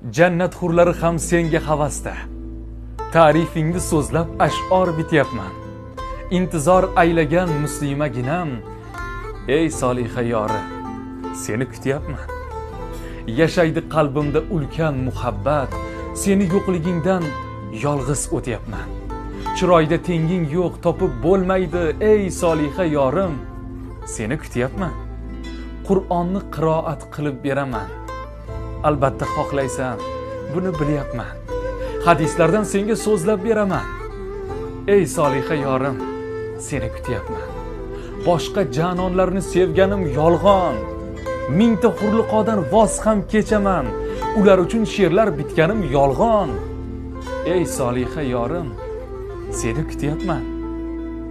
Jannat hurlari ham senga havasda. Ta'rifingni so'zlab ash'or bityapman. Intizor aylagan muslimaginam, ey soliha yori, seni kutyapman. Yashaydi qalbimda ulkan muhabbat, seni yo'qligingdan yolg'iz o'tyapman. Chiroyda tenging yo'q, topib bo'lmaydi, ey soliha yorim, seni kutyapman. Qur'onni qiroat qilib beraman. Albatta xohlaysan, buni bilyapman. Hadislardan senga so'zlab beraman. Ey soliha yorim, seni kutyapman. Boshqa janonlarni sevganim yolg'on. Mingta hurliqodan voz ham kechaman. Ular uchun she'rlar bitganim yolg'on. Ey soliha yorim, seni kutyapman.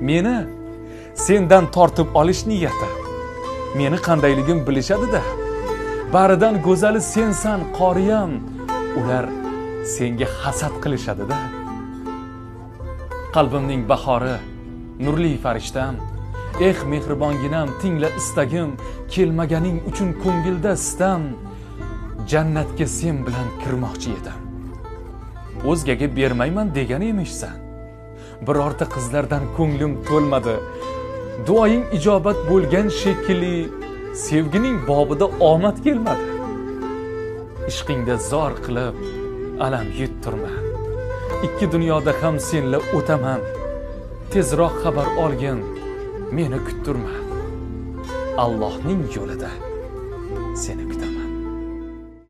Meni sendan tortib olish niyati. Meni qandayligim bilishadi-da. Baridan go'zali sensan qoriyam. Ular senga hasad qilishadi-da. Qalbimning bahori, nurli farishtam, eh mehribonginam, tingla istagim, kelmaganing uchun ko'ngilda sitam. Jannatga sen bilan kirmoqchi edim. O'zgaga bermayman degan emishsan. Birorta qizlardan ko'nglim to'lmadi. Duoying ijobat bo'lgan shekilli, sevgining bobida omad kelmadi. Ishqingda zor qilib alam yuttirma. Ikki dunyoda ham senla o'taman. Tezroq xabar olgin, meni kuttirma. Allohning yo'lida seni